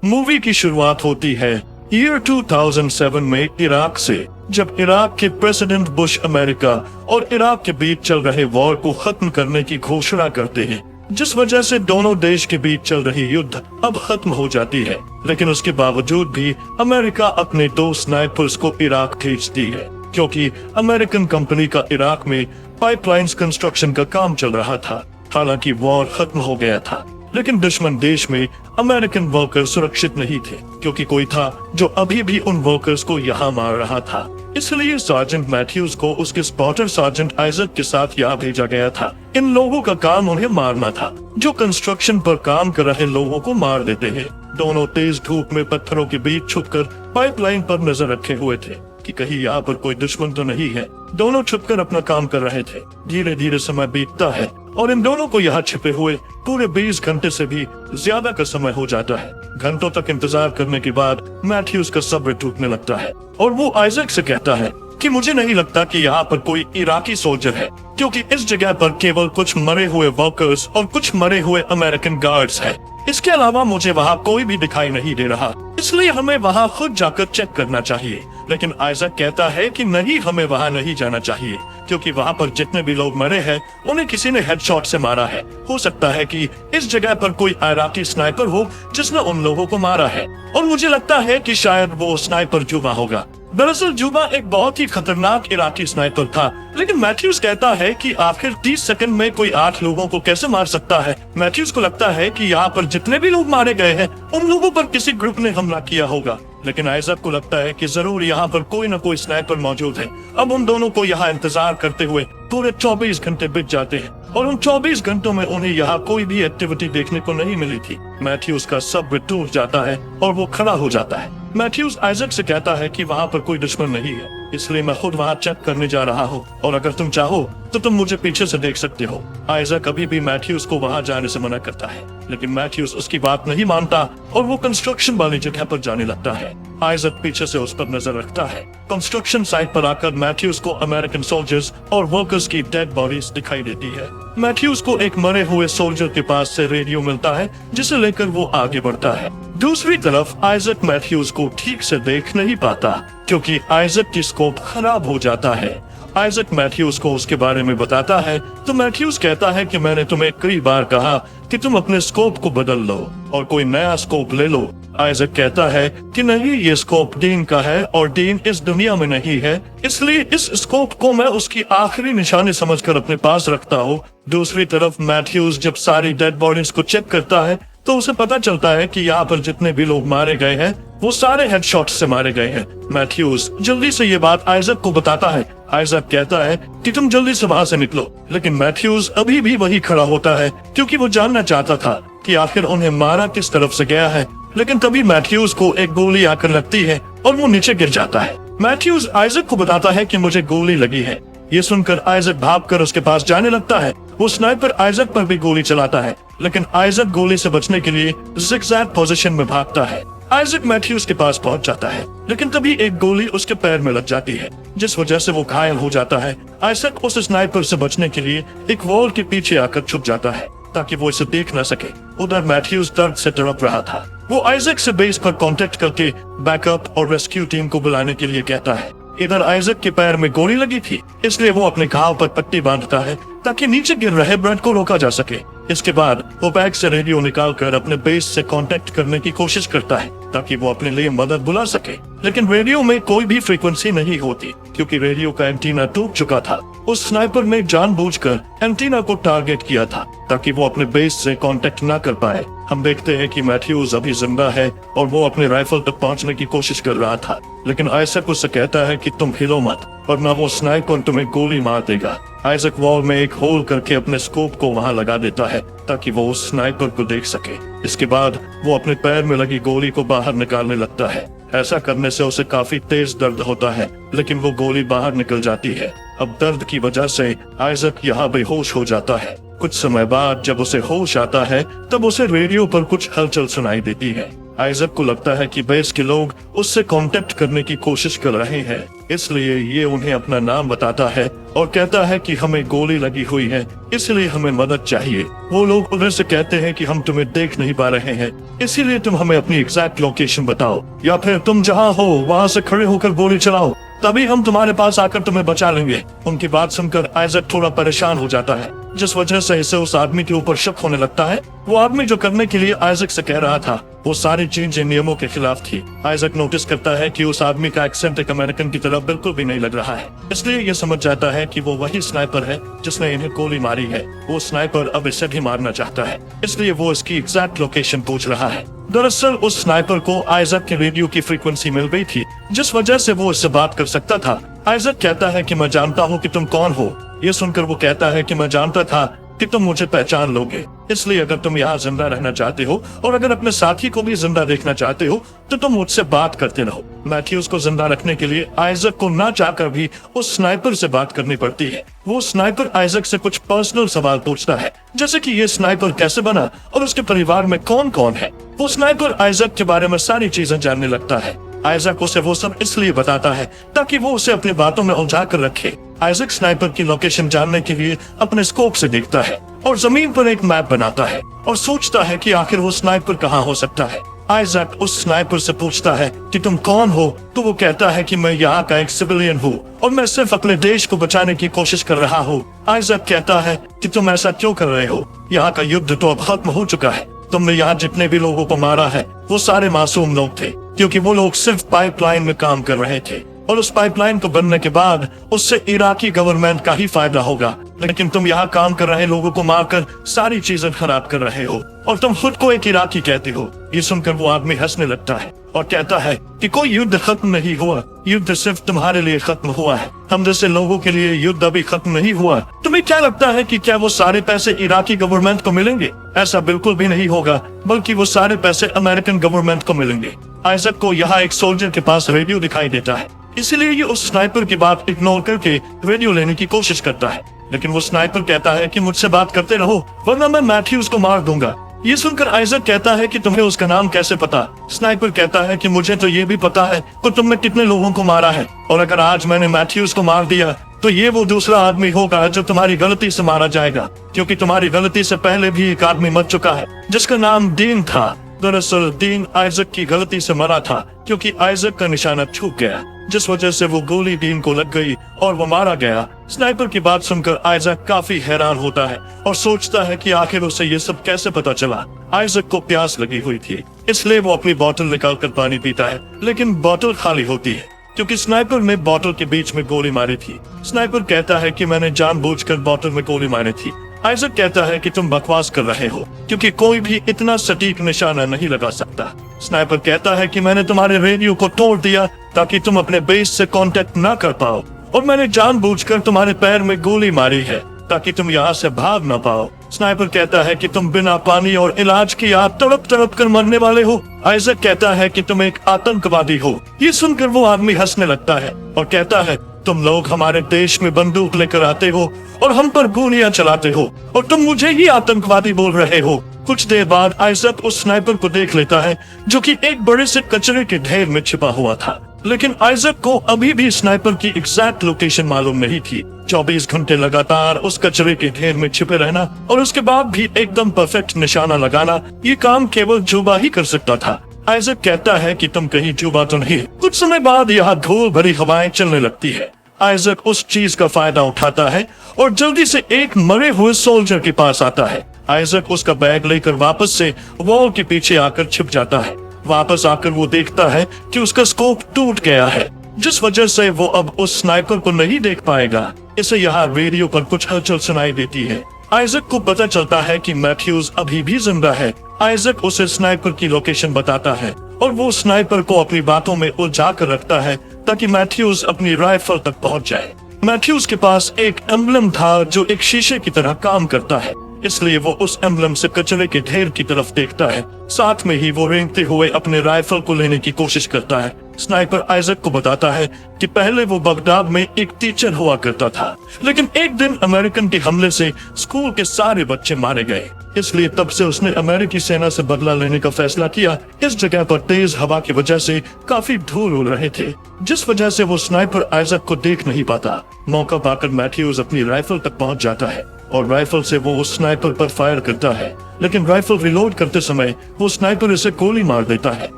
Movie की शुरुआत होती है ईयर 2007 में इराक से, जब इराक के प्रेसिडेंट बुश अमेरिका और इराक के बीच चल रहे वॉर को खत्म करने की घोषणा करते हैं, जिस वजह से दोनों देश के बीच चल रही युद्ध अब खत्म हो जाती है। लेकिन उसके बावजूद भी अमेरिका अपने 2 स्नाइपर्स को इराक भेजती है, क्योंकि अमेरिकन कंपनी का इराक में पाइपलाइंस कंस्ट्रक्शन का काम चल रहा था। हालांकि वॉर खत्म हो गया था, लेकिन दुश्मन देश में अमेरिकन वर्कर सुरक्षित नहीं थे, क्योंकि कोई था जो अभी भी उन वर्कर्स को यहाँ मार रहा था। इसलिए सार्जेंट मैथ्यूज को उसके स्पॉटर सार्जेंट आइजक के साथ यहाँ भेजा गया था। इन लोगों का काम उन्हें मारना था, जो कंस्ट्रक्शन पर काम कर रहे लोगों को मार देते हैं। दोनों तेज धूप में पत्थरों के बीच छुपकर पाइपलाइन पर नजर रखे हुए थे कि कहीं यहाँ पर कोई दुश्मन तो नहीं है। दोनों छुपकर अपना काम कर रहे थे। धीरे धीरे समय बीतता है और इन दोनों को यहाँ छिपे हुए पूरे 20 घंटे से भी ज्यादा का समय हो जाता है। घंटों तक इंतजार करने के बाद मैथ्यूज का सब्र टूटने लगता है और वो आइजक से कहता है कि मुझे नहीं लगता कि यहाँ पर कोई इराकी सोल्जर है, क्योंकि इस जगह पर केवल कुछ मरे हुए वर्कर्स और कुछ मरे हुए अमेरिकन गार्ड्स हैं। इसके अलावा मुझे वहाँ कोई भी दिखाई नहीं दे रहा, इसलिए हमें वहाँ खुद जाकर चेक करना चाहिए। लेकिन आइजक कहता है कि नहीं, हमें वहाँ नहीं जाना चाहिए, क्योंकि वहाँ पर जितने भी लोग मरे हैं उन्हें किसी ने हेडशॉट से मारा है। हो सकता है कि इस जगह पर कोई इराकी स्नाइपर हो जिसने उन लोगों को मारा है, और मुझे लगता है कि शायद वो स्नाइपर जुबा होगा। दरअसल जुबा एक बहुत ही खतरनाक इराकी स्नाइपर था, लेकिन मैथ्यूज कहता है कि आखिर 30 सेकंड में कोई 8 लोगों को कैसे मार सकता है। मैथ्यूज को लगता है कि यहाँ पर जितने भी लोग मारे गए हैं उन लोगों पर किसी ग्रुप ने हमला किया होगा, लेकिन आइजक को लगता है कि जरूर यहाँ पर कोई न कोई स्नाइपर मौजूद है। अब उन दोनों को यहाँ इंतजार करते हुए पूरे 24 घंटे बीत जाते हैं और उन 24 घंटों में उन्हें यहाँ कोई भी एक्टिविटी देखने को नहीं मिली थी। मैथ्यूज का सब्र टूट जाता है और वो खड़ा हो जाता है। मैथ्यूज आइजक से कहता है कि वहाँ पर कोई दुश्मन नहीं है, इसलिए मैं खुद वहाँ चेक करने जा रहा हूँ, और अगर तुम चाहो तो तुम मुझे पीछे से देख सकते हो। आइजक अभी भी मैथ्यूज को वहाँ जाने से मना करता है, लेकिन मैथ्यूज उसकी बात नहीं मानता और वो कंस्ट्रक्शन वाली जगह पर जाने लगता है। आइजक पीछे से उस पर नजर रखता है। कंस्ट्रक्शन साइट पर आकर मैथ्यूज को अमेरिकन सोल्जर्स और वर्कर्स की डेड बॉडीज दिखाई देती है। मैथ्यूज को एक मरे हुए सोल्जर के पास से रेडियो मिलता है, जिसे लेकर वो आगे बढ़ता है। दूसरी तरफ आइजक मैथ्यूज को ठीक से देख नहीं पाता, क्योंकि आइजक की स्कोप खराब हो जाता है। आइजक मैथ्यूज को उसके बारे में बताता है तो मैथ्यूज कहता है कि मैंने तुम्हें कई बार कहा कि तुम अपने स्कोप को बदल लो और कोई नया स्कोप ले लो। आइजक कहता है कि नहीं, ये स्कोप डीन का है और डीन इस दुनिया में नहीं है, इसलिए इस स्कोप को मैं उसकी आखिरी निशानी समझकर अपने पास रखता हूँ। दूसरी तरफ मैथ्यूज जब सारी डेड बॉडीज को चेक करता है तो उसे पता चलता है कि यहाँ पर जितने भी लोग मारे गए हैं वो सारे हेडशॉट से मारे गए हैं। मैथ्यूज जल्दी से ये बात आइजक को बताता है। आइजक कहता है कि तुम जल्दी से वहाँ से निकलो, लेकिन मैथ्यूज अभी भी वही खड़ा होता है, क्योंकि वो जानना चाहता था कि आखिर उन्हें मारा किस तरफ से गया है। लेकिन तभी मैथ्यूज को एक गोली आकर लगती है और वो नीचे गिर जाता है। मैथ्यूज आइजक को बताता है कि मुझे गोली लगी है। ये सुनकर आइजक भागकर उसके पास जाने लगता है। वो स्नाइपर आइजक पर भी गोली चलाता है, लेकिन आइजक गोली से बचने के लिए ज़िगज़ैग पोजीशन में भागता है। आइजक मैथ्यूज के पास पहुंच जाता है, लेकिन तभी एक गोली उसके पैर में लग जाती है, जिस वजह से वो घायल हो जाता है। आइजक उस स्नाइपर से बचने के लिए एक वॉल के पीछे आकर छुप जाता है, ताकि वो इसे देख न सके। उधर मैथ्यूज दर्द से तड़प रहा था। वो आइजक से बेस पर कांटेक्ट करके बैकअप और रेस्क्यू टीम को बुलाने के लिए कहता है। इधर आइजक के पैर में गोली लगी थी, इसलिए वो अपने घाव पर पट्टी बांधता है ताकि नीचे गिर रहे ब्रेड को रोका जा सके। इसके बाद वो बैग से रेडियो निकालकर अपने बेस से कांटेक्ट करने की कोशिश करता है ताकि वो अपने लिए मदद बुला सके, लेकिन रेडियो में कोई भी फ्रीक्वेंसी नहीं होती, क्योंकि रेडियो का एंटीना टूट चुका था। उस स्नाइपर ने जानबूझकर एंटीना को टारगेट किया था ताकि वो अपने बेस से कांटेक्ट ना कर पाए। हम देखते हैं कि मैथ्यूज अभी जिंदा है और वो अपने राइफल तक पहुंचने की कोशिश कर रहा था, लेकिन आइजक उससे कहता है कि तुम हिलो मत, वरना वो स्नाइपर तुम्हें गोली मार देगा। आइजक वॉल में एक होल करके अपने स्कोप को वहां लगा देता है ताकि वो उस स्नाइपर को देख सके। इसके बाद वो अपने पैर में लगी गोली को बाहर निकालने लगता है। ऐसा करने से उसे काफी तेज दर्द होता है, लेकिन वो गोली बाहर निकल जाती है। अब दर्द की वजह से आइजक यहाँ बेहोश हो जाता है। कुछ समय बाद जब उसे होश आता है तब उसे रेडियो पर कुछ हलचल सुनाई देती है। आइजक को लगता है कि बेस के लोग उससे कांटेक्ट करने की कोशिश कर रहे हैं, इसलिए ये उन्हें अपना नाम बताता है और कहता है कि हमें गोली लगी हुई है, इसलिए हमें मदद चाहिए। वो लोग उधर से कहते हैं कि हम तुम्हें देख नहीं पा रहे हैं, इसीलिए तुम हमें अपनी एग्जैक्ट लोकेशन बताओ, या फिर तुम जहाँ हो वहाँ से खड़े होकर गोली चलाओ, तभी हम तुम्हारे पास आकर तुम्हें बचा लेंगे। उनकी बात सुनकर आइजक थोड़ा परेशान हो जाता है, जिस वजह से इसे उस आदमी के ऊपर शक होने लगता है। वो आदमी जो करने के लिए आइजक से कह रहा था वो सारी चीजें नियमों के खिलाफ थी। आइजक नोटिस करता है कि उस आदमी का एक्सेंट एक अमेरिकन की तरह बिल्कुल भी नहीं लग रहा है, इसलिए ये समझ जाता है कि वो वही स्नाइपर है जिसने इन्हें गोली मारी है। वो स्नाइपर अब इसे भी मारना चाहता है, इसलिए वो इसकी एग्जैक्ट लोकेशन पूछ रहा है। दरअसल उस स्नाइपर को आइजक के रेडियो की फ्रीक्वेंसी मिल गई थी, जिस वजह से वो इससे बात कर सकता था। आइजक कहता है कि मैं जानता हूँ कि तुम कौन हो। ये सुनकर वो कहता है कि मैं जानता था कि तुम मुझे पहचान लोगे, इसलिए अगर तुम यहाँ जिंदा रहना चाहते हो और अगर अपने साथी को भी जिंदा देखना चाहते हो तो तुम मुझसे बात करते रहो। मैथ्यूज को जिंदा रखने के लिए आइजक को ना चाहकर भी उस स्नाइपर से बात करनी पड़ती है। वो स्नाइपर आइजक से कुछ पर्सनल सवाल पूछता है, जैसे कि ये स्नाइपर कैसे बना और उसके परिवार में कौन कौन है। वो स्नाइपर आइजक के बारे में सारी चीजें जानने लगता है। आइजक उसे वो सब इसलिए बताता है ताकि वो उसे अपनी बातों में उलझा कर रखे। आइजक स्नाइपर की लोकेशन जानने के लिए अपने स्कोप से देखता है और जमीन पर एक मैप बनाता है और सोचता है कि आखिर वो स्नाइपर कहाँ हो सकता है। आइजक उस स्नाइपर से पूछता है कि तुम कौन हो, तो वो कहता है कि मैं यहाँ का एक सिविलियन हूँ और मैं सिर्फ अपने देश को बचाने की कोशिश कर रहा हूँ। आइजक कहता है कि तुम ऐसा क्यों कर रहे हो, यहाँ का युद्ध तो अब खत्म हो चुका है, तुमने यहाँ जितने भी लोगों को मारा है वो सारे मासूम लोग थे, क्योंकि वो लोग सिर्फ पाइपलाइन में काम कर रहे थे और उस पाइपलाइन को बनने के बाद उससे इराकी गवर्नमेंट का ही फायदा होगा, लेकिन तुम यहाँ काम कर रहे लोगों को मारकर सारी चीजें खराब कर रहे हो और तुम खुद को एक इराकी कहते हो। ये सुनकर वो आदमी हंसने लगता है और कहता है कि कोई युद्ध खत्म नहीं हुआ, युद्ध सिर्फ तुम्हारे लिए खत्म हुआ है, हम जैसे लोगों के लिए युद्ध अभी खत्म नहीं हुआ। तुम्हें क्या लगता है कि क्या वो सारे पैसे इराकी गवर्नमेंट को मिलेंगे? ऐसा बिल्कुल भी नहीं होगा, बल्कि वो सारे पैसे अमेरिकन गवर्नमेंट को मिलेंगे। आइजक को यहाँ एक सोल्जर के पास रेडियो दिखाई देता है, इसीलिए ये उस स्नाइपर की बात इग्नोर करके रेडियो लेने की कोशिश करता है, लेकिन वो स्नाइपर कहता है कि मुझसे बात करते रहो वरना मैं मैथ्यूज को मार दूंगा। ये सुनकर आइजक कहता है कि तुम्हें उसका नाम कैसे पता? स्नाइपर कहता है कि मुझे तो ये भी पता है कि तुमने कितने लोगों को मारा है, और अगर आज मैंने मैथ्यूज को मार दिया तो ये वो दूसरा आदमी होगा जो तुम्हारी गलती से मारा जाएगा, क्योंकि तुम्हारी गलती से पहले भी एक आदमी मर चुका है जिसका नाम डीन था। दरअसल डीन आइजक की गलती से मरा था क्योंकि आइजक का निशाना चूक गया, जिस वजह से वो गोली डीन को लग गई और वो मारा गया। स्नाइपर की बात सुनकर आइजक काफी हैरान होता है और सोचता है कि आखिर उसे ये सब कैसे पता चला। आइजक को प्यास लगी हुई थी, इसलिए वो अपनी बोतल निकालकर पानी पीता है, लेकिन बोतल खाली होती है क्योंकि स्नाइपर ने बोतल के बीच में गोली मारी थी। स्नाइपर कहता है कि मैंने जानबूझकर बोतल में गोली मारी थी। आइजक कहता है कि तुम बकवास कर रहे हो, क्योंकि कोई भी इतना सटीक निशाना नहीं लगा सकता। स्नाइपर कहता है कि मैंने तुम्हारे रेडियो को तोड़ दिया ताकि तुम अपने बेस से कांटेक्ट ना कर पाओ, और मैंने जानबूझकर तुम्हारे पैर में गोली मारी है ताकि तुम यहाँ से भाग ना पाओ। स्नाइपर कहता है कि तुम बिना पानी और इलाज की आप तड़प तड़प कर मरने वाले हो। आइजक कहता है कि तुम एक आतंकवादी हो। ये सुनकर वो आदमी हंसने लगता है और कहता है तुम लोग हमारे देश में बंदूक लेकर आते हो और हम पर गोलियां चलाते हो और तुम मुझे ही आतंकवादी बोल रहे हो। कुछ देर बाद आइजक उस स्नाइपर को देख लेता है जो कि एक बड़े से कचरे के ढेर में छिपा हुआ था, लेकिन आइजक को अभी भी स्नाइपर की एग्जैक्ट लोकेशन मालूम नहीं थी। 24 घंटे लगातार उस कचरे के ढेर में छिपे रहना और उसके बाद भी एकदम परफेक्ट निशाना लगाना, ये काम केवल जुबा ही कर सकता था। आइजक कहता है कि तुम कहीं जुबा तो नहीं। कुछ समय बाद यहाँ धूल भरी हवाएं चलने लगती है। आइजक उस चीज का फायदा उठाता है और जल्दी से एक मरे हुए सोल्जर के पास आता है। आइजक उसका बैग लेकर वापस से वॉल के पीछे आकर छिप जाता है। वापस आकर वो देखता है कि उसका स्कोप टूट गया है, जिस वजह से वो अब उस स्नाइपर को नहीं देख पाएगा। इसे यहाँ रेडियो पर कुछ हलचल सुनाई देती है। आइजक को पता चलता है कि मैथ्यूज अभी भी जिंदा है। आइजक उसे स्नाइपर की लोकेशन बताता है और वो स्नाइपर को अपनी बातों में उलझा कर रखता है ताकि मैथ्यूज अपनी राइफल तक पहुंच जाए। मैथ्यूज के पास एक एम्बलम था जो एक शीशे की तरह काम करता है, इसलिए वो उस एम्बलम से कचरे के ढेर की तरफ देखता है। साथ में ही वो रेंगते हुए अपने राइफल को लेने की कोशिश करता है, स्नाइपर आइजक को बताता है कि पहले वो बगदाद में एक टीचर हुआ करता था, लेकिन एक दिन अमेरिकन के हमले से स्कूल के सारे बच्चे मारे गए, इसलिए तब से उसने अमेरिकी सेना से बदला लेने का फैसला किया। इस जगह पर तेज हवा की वजह से काफी धूल उड़ रहे थे, जिस वजह से वो स्नाइपर आइजक को देख नहीं पाता। मौका पाकर मैथ्यूज अपनी राइफल तक पहुंच जाता है और राइफल से वो उस स्नाइपर पर फायर करता है, लेकिन राइफल रिलोड करते समय वो स्नाइपर इसे गोली मार देता है।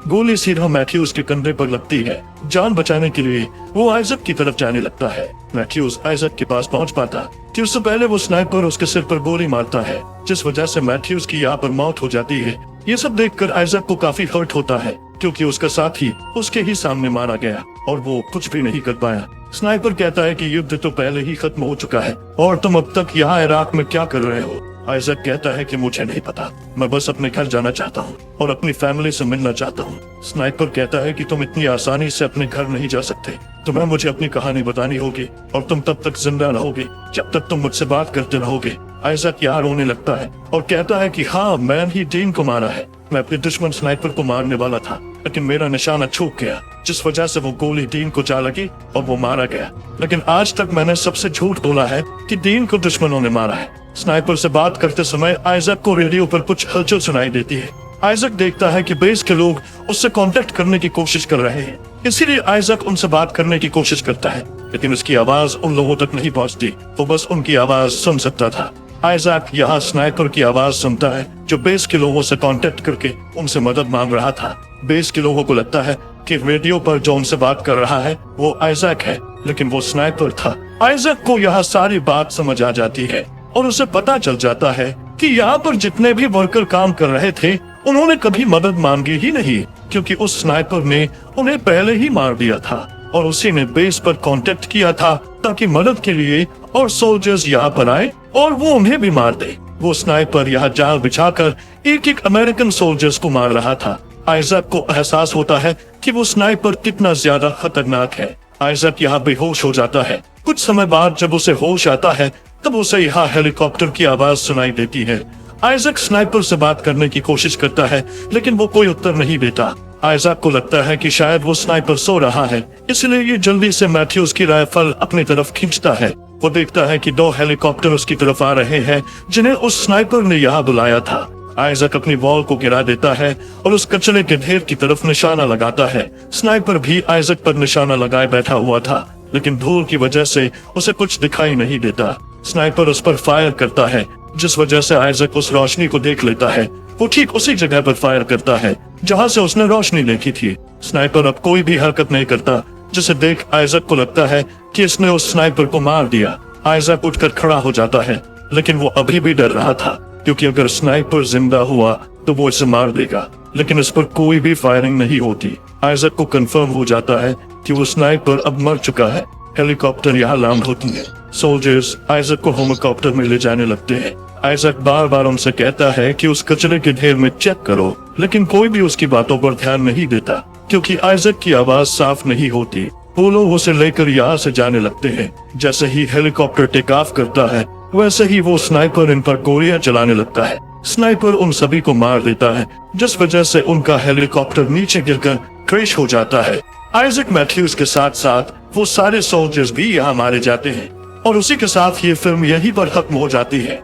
गोली सीधा मैथ्यूज के कंधे पर लगती है। जान बचाने के लिए वो आइजक की तरफ जाने लगता है। मैथ्यूज आइजक के पास पहुंच पाता कि उससे पहले वो स्नाइपर उसके सिर पर गोली मारता है, जिस वजह से मैथ्यूज की यहाँ पर मौत हो जाती है। ये सब देखकर आइजक को काफी हर्ट होता है, क्योंकि उसका साथी उसके ही सामने मारा गया और वो कुछ भी नहीं कर पाया। स्नाइपर कहता है कि युद्ध तो पहले ही खत्म हो चुका है और तुम अब तक यहाँ इराक में क्या कर रहे हो। आइजक कहता है कि मुझे नहीं पता, मैं बस अपने घर जाना चाहता हूँ और अपनी फैमिली से मिलना चाहता हूँ। स्नाइपर कहता है कि तुम इतनी आसानी से अपने घर नहीं जा सकते, तुम्हें मुझे अपनी कहानी बतानी होगी और तुम तब तक जिंदा रहोगे जब तक तुम मुझसे बात करते रहोगे। आइजक यार रोने लगता है और कहता है कि हाँ, मैंने ही डीन को मारा है। मैं अपने दुश्मन स्नाइपर को मारने वाला था, लेकिन मेरा निशाना चूक गया, जिस वजह से वो गोली डीन को जा लगी और वो मारा गया। लेकिन आज तक मैंने सबसे झूठ बोला है कि डीन को दुश्मनों ने मारा है। स्नाइपर से बात करते समय आइजक को रेडियो पर कुछ हलचल सुनाई देती है। आइजक देखता है कि बेस के लोग उससे कांटेक्ट करने की कोशिश कर रहे हैं, इसीलिए आइजक उनसे बात करने की कोशिश करता है, लेकिन उसकी आवाज उन लोगों तक नहीं पहुंचती। वो बस उनकी आवाज सुन सकता था। आइजक यहाँ स्नाइपर की आवाज सुनता है, जो बेस के लोगों से कांटेक्ट करके उनसे मदद मांग रहा था। बेस के लोगों को लगता है कि रेडियो पर जो उनसे बात कर रहा है वो आइजक है, लेकिन वो स्नाइपर था। आइजक को यहाँ सारी बात समझ आ जाती है और उसे पता चल जाता है कि यहाँ पर जितने भी वर्कर काम कर रहे थे उन्होंने कभी मदद मांगी ही नहीं, क्योंकि उस स्नाइपर ने उन्हें पहले ही मार दिया था और उसी ने बेस पर कांटेक्ट किया था ताकि मदद के लिए और सोल्जर्स यहाँ पर आए और वो उन्हें भी मार दे। वो स्नाइपर यहाँ जाल बिछाकर एक एक अमेरिकन सोल्जर्स को मार रहा था। आइजक को एहसास होता है कि वो स्नाइपर कितना ज्यादा खतरनाक है। आइजक यहाँ बेहोश हो जाता है। कुछ समय बाद जब उसे होश आता है तब उसे यहाँ हेलीकॉप्टर की आवाज सुनाई देती है। आइजक स्नाइपर से बात करने की कोशिश करता है, लेकिन वो कोई उत्तर नहीं देता। आइजक को लगता है कि शायद वो स्नाइपर सो रहा है, इसलिए ये जल्दी से मैथ्यूज की राइफल अपनी तरफ खींचता है। वो देखता है कि 2 हेलीकॉप्टर उसकी तरफ आ रहे हैं, जिन्हें उस स्नाइपर ने यहाँ बुलाया था। आइजक अपनी वॉल को गिरा देता है और उस कचरे के ढेर की तरफ निशाना लगाता है। स्नाइपर भी आइजक पर निशाना लगाए बैठा हुआ था, लेकिन धूल की वजह से उसे कुछ दिखाई नहीं देता। स्नाइपर उस पर फायर करता है, जिस वजह से आइजक उस रोशनी को देख लेता है। वो ठीक उसी जगह पर फायर करता है जहां से उसने रोशनी देखी थी। स्नाइपर अब कोई भी हरकत नहीं करता, जिसे देख आइजक को लगता है कि इसने उस स्नाइपर को मार दिया। आइजक उठकर खड़ा हो जाता है, लेकिन वो अभी भी डर रहा था, क्योंकि अगर स्नाइपर जिंदा हुआ तो वो इसे मार देगा, लेकिन इस पर कोई भी फायरिंग नहीं होती। आइजक को कंफर्म हो जाता है कि वो स्नाइपर अब मर चुका है। हेलीकॉप्टर यहाँ लैंड होती है। सोल्जर्स आइजक को हेलीकॉप्टर में ले जाने लगते हैं। आइजक बार बार उनसे कहता है कि उस कचरे के ढेर में चेक करो, लेकिन कोई भी उसकी बातों पर ध्यान नहीं देता, क्योंकि आइजक की आवाज साफ नहीं होती। वो लोग उसे लेकर यहाँ से जाने लगते हैं। जैसे ही हेलीकॉप्टर टेक ऑफ करता है, वैसे ही वो स्नाइपर इन पर गोलियां चलाने लगता है। स्नाइपर उन सभी को मार देता है, जिस वजह से उनका हेलीकॉप्टर नीचे गिरकर क्रैश हो जाता है। आइजक मैथ्यूज के साथ साथ वो सारे सोल्जर्स भी यहाँ मारे जाते हैं और उसी के साथ ये फिल्म यहीं पर खत्म हो जाती है।